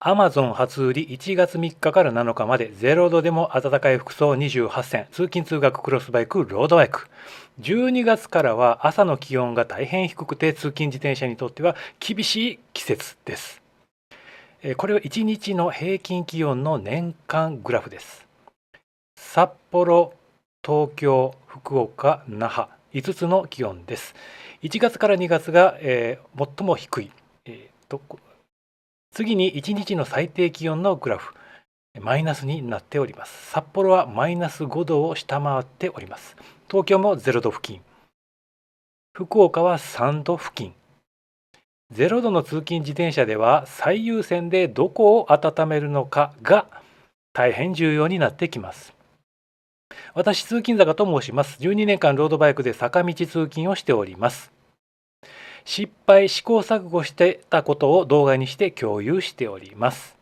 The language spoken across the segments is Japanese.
Amazon 初売り1月3日から7日まで0度でも暖かい服装28選、通勤通学クロスバイクロードバイク。12月からは朝の気温が大変低くて通勤自転車にとっては厳しい季節です。これは1日の平均気温の年間グラフです。札幌、東京、福岡、那覇5つの気温です。1月から2月が、最も低い、次に1日の最低気温のグラフ、マイナスになっております。札幌はマイナス5度を下回っております。東京も0度付近、福岡は3度付近。0度の通勤自転車では最優先でどこを温めるのかが大変重要になってきます。私、通勤坂と申します。12年間ロードバイクで坂道通勤をしております。失敗、試行錯誤してたことを動画にして共有しております。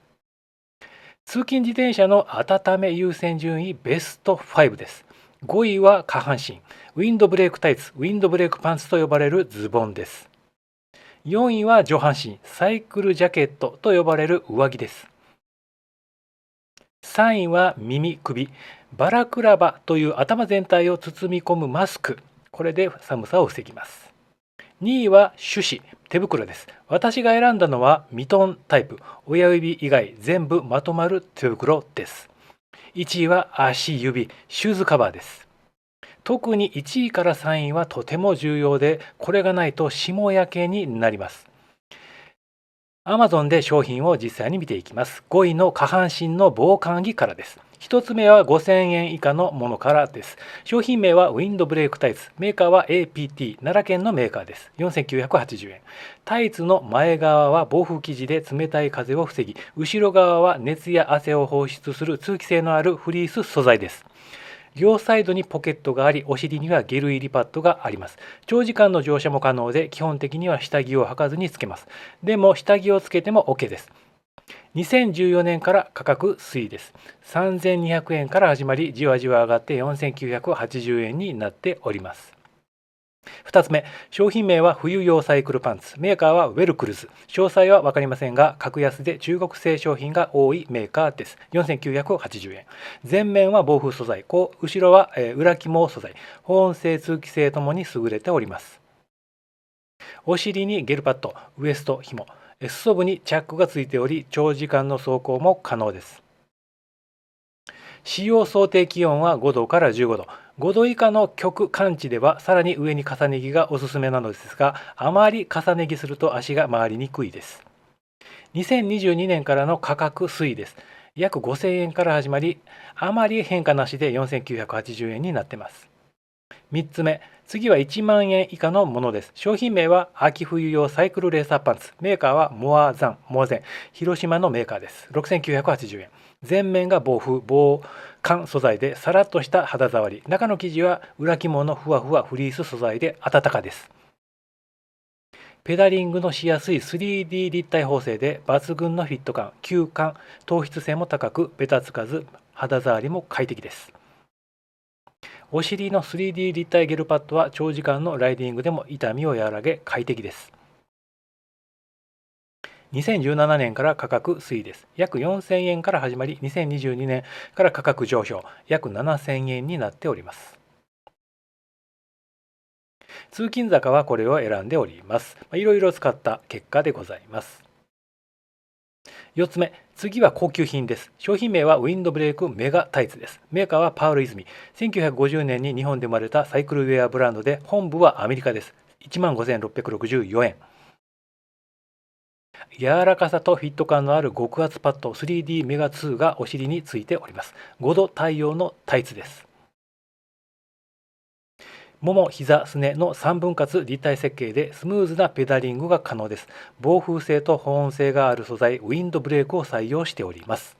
通勤自転車の温め優先順位ベスト5です。5位は下半身、ウィンドブレークタイツ、ウィンドブレークパンツと呼ばれるズボンです。4位は上半身、サイクルジャケットと呼ばれる上着です。3位は耳、首、バラクラバという頭全体を包み込むマスク。これで寒さを防ぎます。2位は手指、手袋です。私が選んだのはミトンタイプ、親指以外全部まとまる手袋です。1位は足指、シューズカバーです。特に1位から3位はとても重要で、これがないと霜焼けになります。Amazon で商品を実際に見ていきます。5位の下半身の防寒着からです。1つ目は5000円以下のものからです。商品名はウィンドブレークタイツ。メーカーは APT、奈良県のメーカーです。4980円。タイツの前側は防風生地で冷たい風を防ぎ、後ろ側は熱や汗を放出する通気性のあるフリース素材です。両サイドにポケットがあり、お尻にはゲル入りパッドがあります。長時間の乗車も可能で、基本的には下着を履かずにつけます。でも下着をつけても OK です。2014年から価格推移です。3200円から始まり、じわじわ上がって4980円になっております。2つ目、商品名は冬用サイクルパンツ。メーカーはウェルクルズ。詳細は分かりませんが、格安で中国製商品が多いメーカーです。4980円。前面は防風素材、後ろは裏肝素材。保温性、通気性ともに優れております。お尻にゲルパッド、ウエスト紐、裾部にチャックがついており、長時間の走行も可能です。使用想定気温は5度から15度。5度以下の極寒地ではさらに上に重ね着がおすすめなのですが、あまり重ね着すると足が回りにくいです。2022年からの価格推移です。約5000円から始まり、あまり変化なしで4980円になっています。3つ目、次は1万円以下のものです。商品名は秋冬用サイクルレーサーパンツ。メーカーはモアゼン、広島のメーカーです。6980円。前面が防寒素材でさらっとした肌触り。中の生地は裏肝のふわふわフリース素材で暖かです。ペダリングのしやすい 3D 立体縫製で抜群のフィット感、吸感、透湿性も高く、ベタつかず肌触りも快適です。お尻の 3D 立体ゲルパッドは長時間のライディングでも痛みを和らげ快適です。2017年から価格推移です。約4000円から始まり、2022年から価格上昇、約7000円になっております。通勤坂はこれを選んでおります。いろいろ使った結果でございます。4つ目、次は高級品です。商品名はウィンドブレークメガタイツです。メーカーはパールイズミ。1950年に日本で生まれたサイクルウェアブランドで、本部はアメリカです。15,664円。柔らかさとフィット感のある極厚パッド 3D メガ2がお尻についております。5度対応のタイツです。もも、膝、すねの3分割立体設計でスムーズなペダリングが可能です。防風性と保温性がある素材ウィンドブレークを採用しております。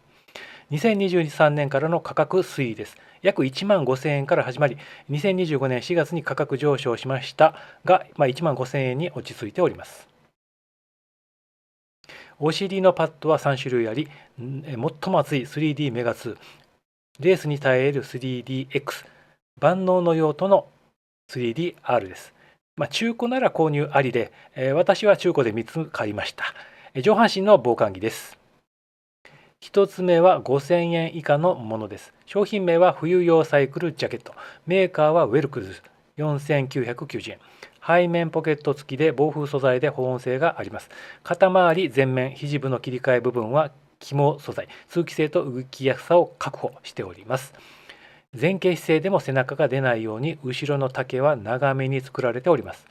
2023年からの価格推移です。約1万5000円から始まり、2025年4月に価格上昇しましたが、1万5000円に落ち着いております。お尻のパッドは3種類あり、最も厚い 3D メガ2、レースに耐える 3DX、万能の用途の 3DR です。中古なら購入ありで、私は中古で3つ買いました。上半身の防寒着です。1つ目は5000円以下のものです。商品名は冬用サイクルジャケット。メーカーはウェルクルズ4990円。背面ポケット付きで防風素材で保温性があります。肩周り、前面、肘部の切り替え部分は肝素材。通気性と動きやすさを確保しております。前傾姿勢でも背中が出ないように後ろの丈は長めに作られております。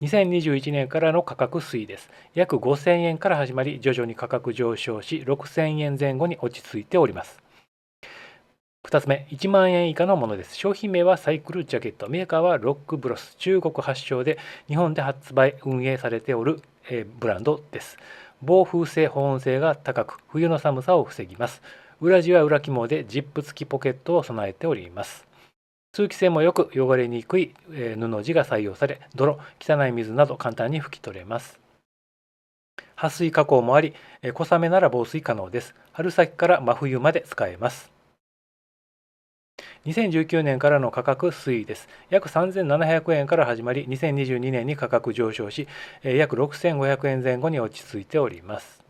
2021年からの価格推移です。約5000円から始まり徐々に価格上昇し6000円前後に落ち着いております。2つ目、1万円以下のものです。商品名はサイクルジャケット。メーカーはロックブロス。中国発祥で日本で発売運営されておるブランドです。防風性保温性が高く冬の寒さを防ぎます。裏地は裏肝でジップ付きポケットを備えております。通気性もよく汚れにくい布地が採用され、泥、汚い水など簡単に拭き取れます。撥水加工もあり、小雨なら防水可能です。春先から真冬まで使えます。2019年からの価格推移です。約3700円から始まり、2022年に価格上昇し、約6500円前後に落ち着いております。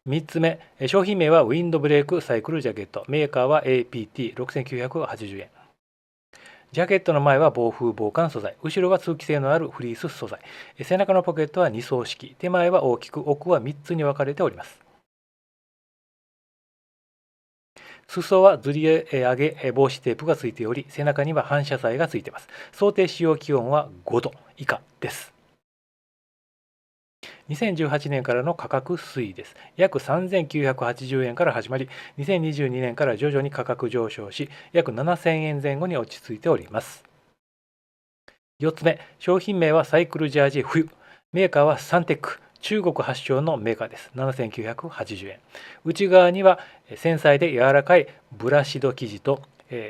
3つ目、商品名はウィンドブレークサイクルジャケット。メーカーは APT6980 円。ジャケットの前は防風防寒素材、後ろは通気性のあるフリース素材。背中のポケットは2層式、手前は大きく、奥は3つに分かれております。裾はずり上げ防止テープがついており、背中には反射材がついています。想定使用気温は5度以下です。2018年からの価格推移です。約3980円から始まり、2022年から徐々に価格上昇し、約7000円前後に落ち着いております。4つ目、商品名はサイクルジャージ冬。メーカーはサンテック。中国発祥のメーカーです。7980円。内側には繊細で柔らかいブラシド生地と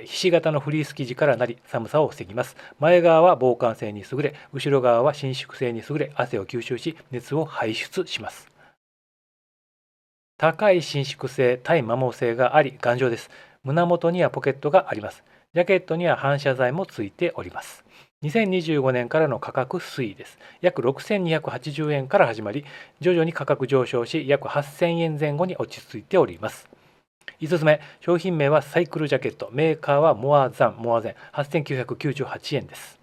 ひし形のフリース生地からなり寒さを防ぎます。前側は防寒性に優れ、後ろ側は伸縮性に優れ、汗を吸収し、熱を排出します。高い伸縮性、耐摩耗性があり頑丈です。胸元にはポケットがあります。ジャケットには反射材もついております。2025年からの価格推移です。約6280円から始まり、徐々に価格上昇し、約8000円前後に落ち着いております。5つ目、商品名はサイクルジャケット。メーカーはモアゼン8998円です。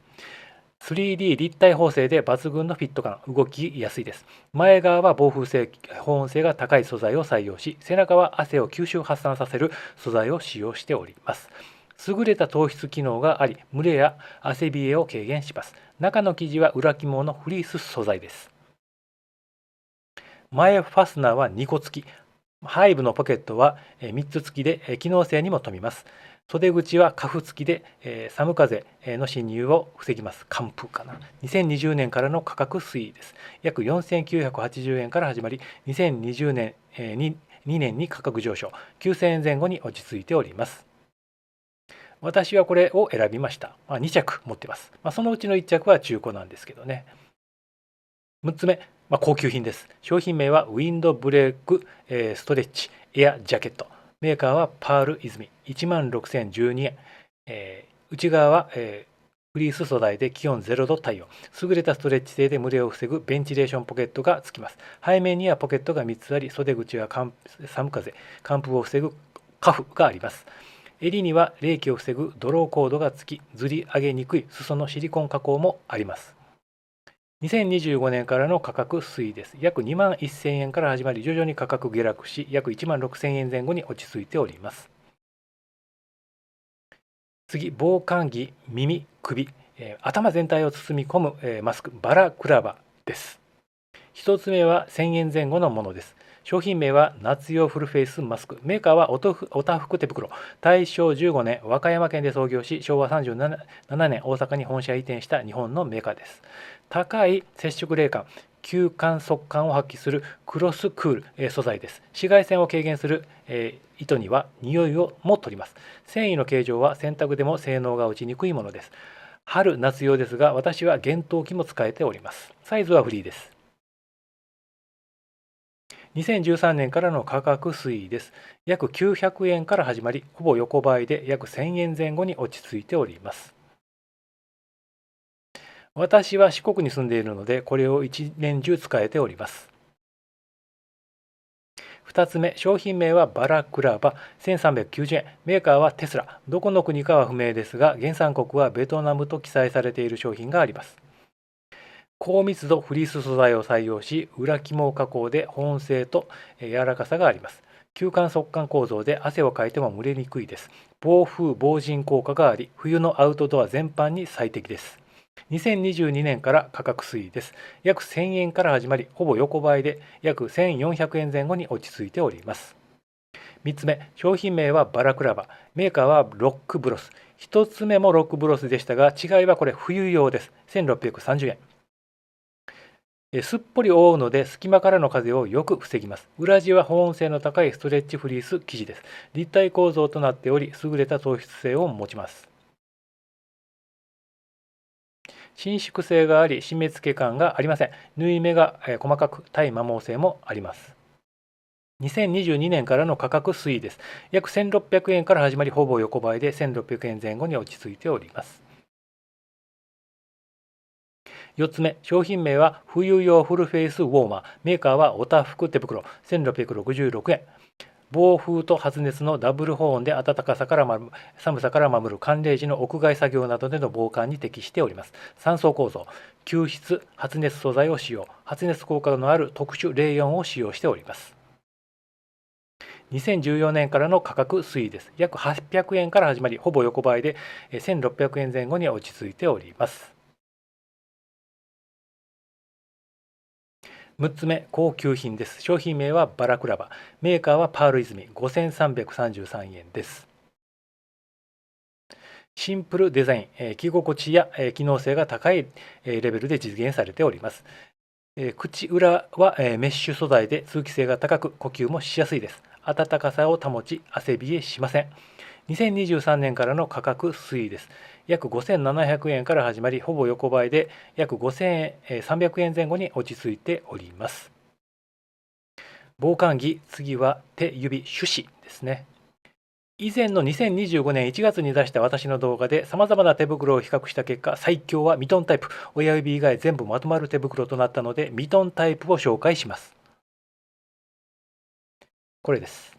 3D 立体縫製で抜群のフィット感、動きやすいです。前側は防風性、保温性が高い素材を採用し、背中は汗を吸収発散させる素材を使用しております。優れた透湿機能があり、蒸れや汗冷えを軽減します。中の生地は裏肝のフリース素材です。前ファスナーは2個付き。背部のポケットは3つ付きで機能性にも富みます。袖口はカフ付きで寒風の侵入を防ぎます。寒風かな。2020年からの価格推移です。約4980円から始まり、2020年2年に価格上昇、9000円前後に落ち着いております。私はこれを選びました。2着持ってます。そのうちの1着は中古なんですけどね。6つ目、高級品です。商品名はウィンドブレーク、ストレッチエアジャケット。メーカーはパール泉16,012円。内側は、フリース素材で気温0度対応。優れたストレッチ性で蒸れを防ぐベンチレーションポケットがつきます。背面にはポケットが3つあり、袖口は寒風、寒風を防ぐカフがあります。襟には冷気を防ぐドローコードがつき、ずり上げにくい裾のシリコン加工もあります。2025年からの価格推移です。約2万1000円から始まり、徐々に価格下落し、約1万6000円前後に落ち着いております。次、防寒着、耳、首、頭全体を包み込む、マスク、バラクラバです。1つ目は1000円前後のものです。商品名は夏用フルフェイスマスク。メーカーはおたふく手袋。大正15年、和歌山県で創業し、昭和37年、大阪に本社移転した日本のメーカーです。高い接触冷感、吸汗速乾を発揮するクロスクール、素材です。紫外線を軽減する、糸には匂いをも取ります。繊維の形状は洗濯でも性能が落ちにくいものです。春夏用ですが、私は厳冬期も使えております。サイズはフリーです。2013年からの価格推移です。約900円から始まり、ほぼ横ばいで約1000円前後に落ち着いております。私は四国に住んでいるので、これを一年中使えております。2つ目、商品名はバラクラバ、1390円。メーカーはテスラ。どこの国かは不明ですが、原産国はベトナムと記載されている商品があります。高密度フリース素材を採用し、裏肝加工で保温性と柔らかさがあります。吸汗速乾構造で汗をかいても蒸れにくいです。防風防塵効果があり、冬のアウトドア全般に最適です。2022年から価格推移です。約1000円から始まり、ほぼ横ばいで約1400円前後に落ち着いております。3つ目、商品名はバラクラバ、メーカーはロックブロス。1つ目もロックブロスでしたが、違いはこれ冬用です。1630円。すっぽり覆うので隙間からの風をよく防ぎます。裏地は保温性の高いストレッチフリース生地です。立体構造となっており、優れた糖質性を持ちます。伸縮性があり、締め付け感がありません。縫い目が細かく、耐摩耗性もあります。2022年からの価格推移です。約1600円から始まり、ほぼ横ばいで1600円前後に落ち着いております。4つ目、商品名は冬用フルフェイスウォーマー。メーカーはオタフク手袋、1666円。防風と発熱のダブル保温で暖かさから寒さから守る寒冷時の屋外作業などでの防寒に適しております。3層構造、吸湿発熱素材を使用、発熱効果のある特殊レーヨンを使用しております。2014年からの価格推移です。約800円から始まり、ほぼ横ばいで1600円前後に落ち着いております。6つ目、高級品です。商品名はバラクラバ。メーカーはパール泉、5333円です。シンプルデザイン、着心地や機能性が高いレベルで実現されております。口裏はメッシュ素材で通気性が高く、呼吸もしやすいです。暖かさを保ち、汗冷えしません。2023年からの価格推移です。約5700円から始まり、ほぼ横ばいで約5300円前後に落ち着いております。防寒着、次は手指手指ですね。以前の2025年1月に出した私の動画で様々な手袋を比較した結果、最強はミトンタイプ。親指以外全部まとまる手袋となったので、ミトンタイプを紹介します。これです。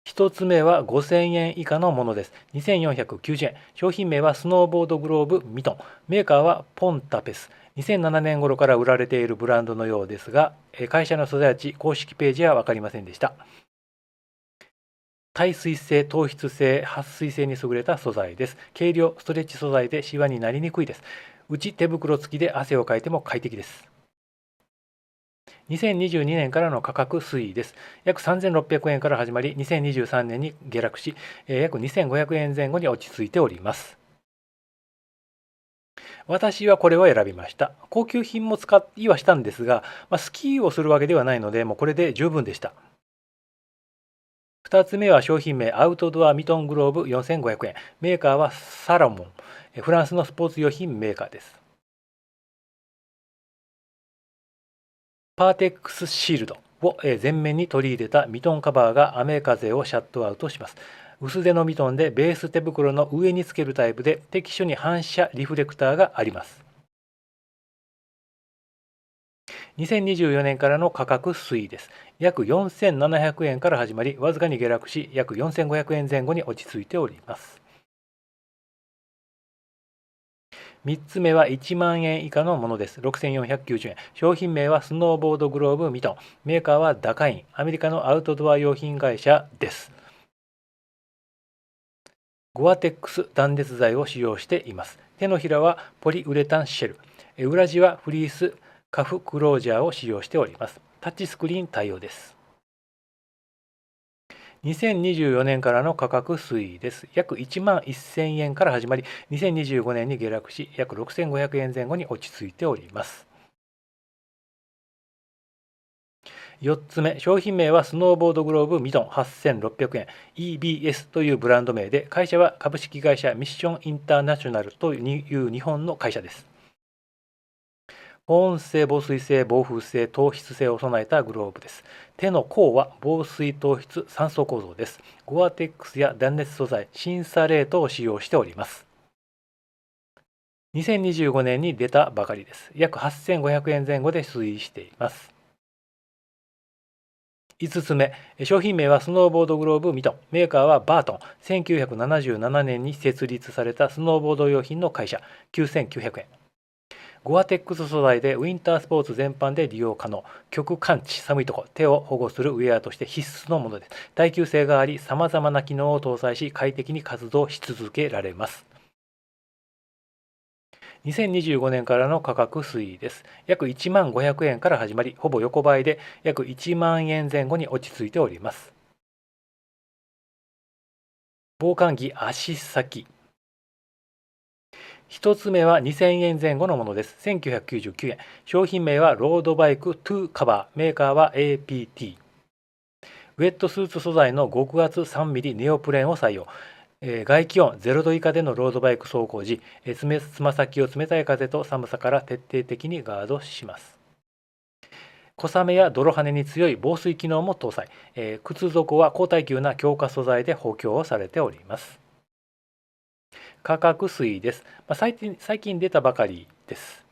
1つ目は5000円以下のものです。2490円。商品名はスノーボードグローブミトン。メーカーはポンタペス。2007年頃から売られているブランドのようですが、会社の所在地、公式ページは分かりませんでした。耐水性、糖質性、撥水性に優れた素材です。軽量、ストレッチ素材でシワになりにくいです。内手袋付きで汗をかいても快適です。2022年からの価格推移です。約3600円から始まり、2023年に下落し、約2500円前後に落ち着いております。私はこれを選びました。高級品も使いはしたんですが、スキーをするわけではないので、もうこれで十分でした。2つ目は商品名アウトドアミトングローブ4500円。メーカーはサロモン。フランスのスポーツ用品メーカーです。パーテックスシールドを前面に取り入れたミトンカバーが雨風をシャットアウトします。薄手のミトンでベース手袋の上につけるタイプで適所に反射リフレクターがあります。2024年からの価格推移です。約4700円から始まり、わずかに下落し、約4500円前後に落ち着いております。3つ目は1万円以下のものです。6490円。商品名はスノーボードグローブミトン。メーカーはダカイン。アメリカのアウトドア用品会社です。ゴアテックス断熱材を使用しています。手のひらはポリウレタンシェル。裏地はフリースカフクロージャーを使用しております。タッチスクリーン対応です。2024年からの価格推移です。約1万1000円から始まり、2025年に下落し、約6500円前後に落ち着いております。4つ目、商品名はスノーボードグローブミトン8600円 EBS というブランド名で、会社は株式会社ミッションインターナショナルという日本の会社です。保温性、防水性、防風性、糖質性を備えたグローブです。手の甲は防水糖質3層構造です。ゴアテックスや断熱素材、シンサレートを使用しております。2025年に出たばかりです。約8500円前後で推移しています。5つ目、商品名はスノーボードグローブミトン、メーカーはバートン、1977年に設立されたスノーボード用品の会社、9900円。ゴアテックス素材でウィンタースポーツ全般で利用可能。極寒地、寒いとこ、手を保護するウェアとして必須のものです。耐久性があり、さまざまな機能を搭載し、快適に活動し続けられます。2025年からの価格推移です。約1万500円から始まり、ほぼ横ばいで約1万円前後に落ち着いております。防寒着足先。1つ目は2000円前後のものです。1999円。商品名はロードバイク2カバー。メーカーは APT。ウェットスーツ素材の極厚 3mm ネオプレーンを採用。外気温0度以下でのロードバイク走行時、つま先を冷たい風と寒さから徹底的にガードします。小雨や泥跳ねに強い防水機能も搭載。靴底は高耐久な強化素材で補強をされております。価格推移です。最近出たばかりです。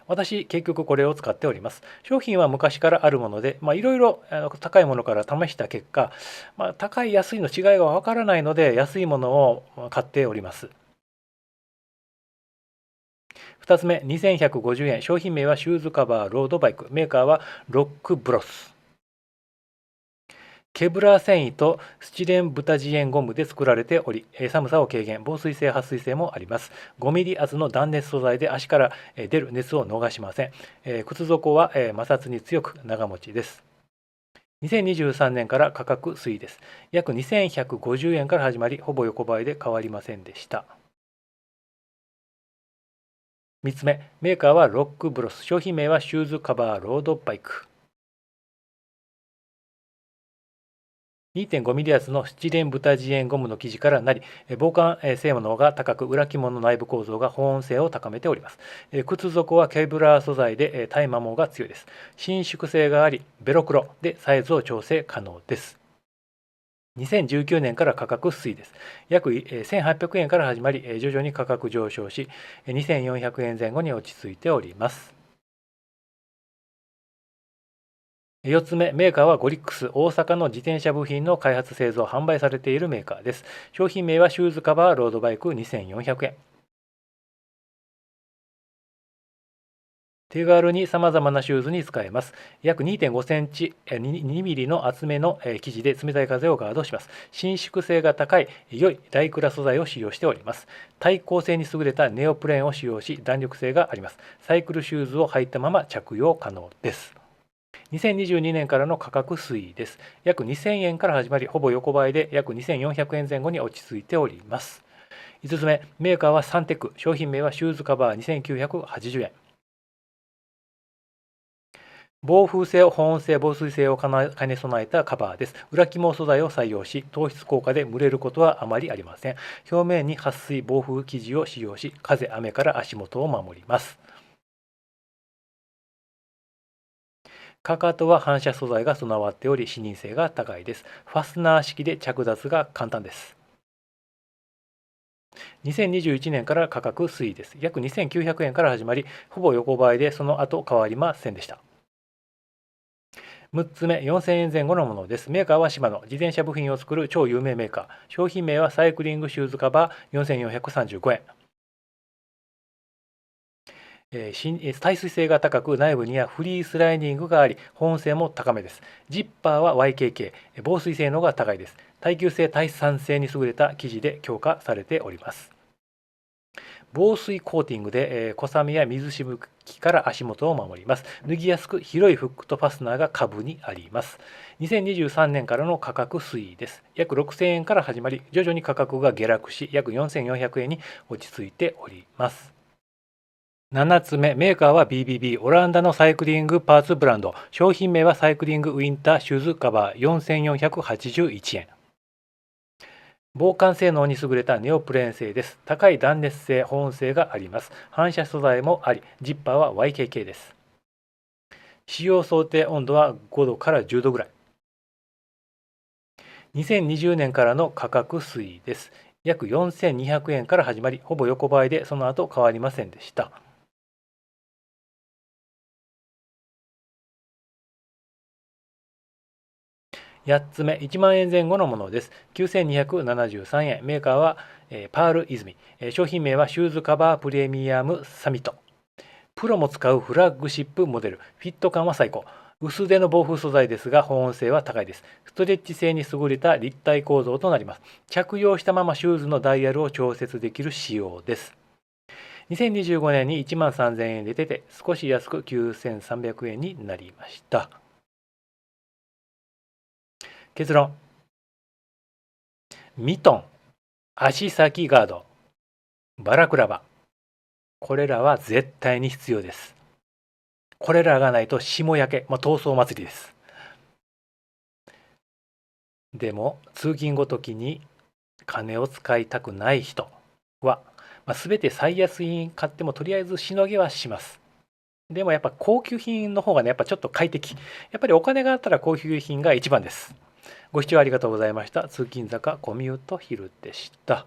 私、結局これを使っております。商品は昔からあるもので、いろいろ高いものから試した結果、高い安いの違いがわからないので、安いものを買っております。2つ目、2150円。商品名はシューズカバーロードバイク。メーカーはロックブロス。ケブラー繊維とスチレンブタジエンゴムで作られており、寒さを軽減、防水性、撥水性もあります。5ミリ厚の断熱素材で足から出る熱を逃しません。靴底は摩擦に強く長持ちです。2023年から価格推移です。約2150円から始まり、ほぼ横ばいで変わりませんでした。3つ目、メーカーはロックブロス。商品名はシューズカバーロードバイク。2.5 ミリ厚のスチレンブタジエンゴムの生地からなり、防寒性能が高く、裏肝の内部構造が保温性を高めております。靴底はケブラー素材で耐摩耗が強いです。伸縮性があり、ベロクロでサイズを調整可能です。2019年から価格推移です。約1800円から始まり、徐々に価格上昇し、2400円前後に落ち着いております。4つ目、メーカーはゴリックス。大阪の自転車部品の開発製造販売されているメーカーです。商品名はシューズカバーロードバイク2400円。手軽に様々なシューズに使えます。約2.5センチ、2ミリの厚めの生地で冷たい風をガードします。伸縮性が高い良いライクラ素材を使用しております。耐候性に優れたネオプレーンを使用し、弾力性があります。サイクルシューズを履いたまま着用可能です。2022年からの価格推移です。約2000円から始まり、ほぼ横ばいで約2400円前後に落ち着いております。5つ目、メーカーはサンテック。商品名はシューズカバー2980円。防風性、保温性、防水性を兼ね備えたカバーです。裏肝素材を採用し、糖質効果で蒸れることはあまりありません。表面に撥水防風生地を使用し、風、雨から足元を守ります。かかとは反射素材が備わっており、視認性が高いです。ファスナー式で着脱が簡単です。2021年から価格推移です。約2900円から始まり、ほぼ横ばいでその後変わりませんでした。6つ目、4000円前後のものです。メーカーはシマノ。自転車部品を作る超有名メーカー。商品名はサイクリングシューズカバー4435円。耐水性が高く、内部にはフリースライディングがあり、保温性も高めです。ジッパーは YKK、防水性能が高いです。耐久性、耐酸性に優れた生地で強化されております。防水コーティングで、小雨や水しぶきから足元を守ります。脱ぎやすく、広いフックとファスナーが下部にあります。2023年からの価格推移です。約6000円から始まり、徐々に価格が下落し、約4400円に落ち着いております。7つ目、メーカーは BBB、オランダのサイクリングパーツブランド。商品名はサイクリングウィンターシューズカバー4481円。防寒性能に優れたネオプレーン製です。高い断熱性、保温性があります。反射素材もあり、ジッパーは YKK です。使用想定温度は5度から10度ぐらい。2020年からの価格推移です。約4200円から始まり、ほぼ横ばいでその後変わりませんでした。8つ目、1万円前後のものです。9273円。メーカーは、パール泉。商品名はシューズカバープレミアムサミット。プロも使うフラッグシップモデル。フィット感は最高。薄手の防風素材ですが保温性は高いです。ストレッチ性に優れた立体構造となります。着用したままシューズのダイヤルを調節できる仕様です。2025年に1万3000円で出て少し安く9300円になりました。結論。ミトン、足先ガード、バラクラバ。これらは絶対に必要です。これらがないと霜焼け、逃走祭りです。でも通勤ごときに金を使いたくない人は、全て最安品買ってもとりあえずしのげはします。でもやっぱ高級品の方がね、やっぱちょっと快適。やっぱりお金があったら高級品が一番です。ご視聴ありがとうございました。通勤坂コミュートヒルでした。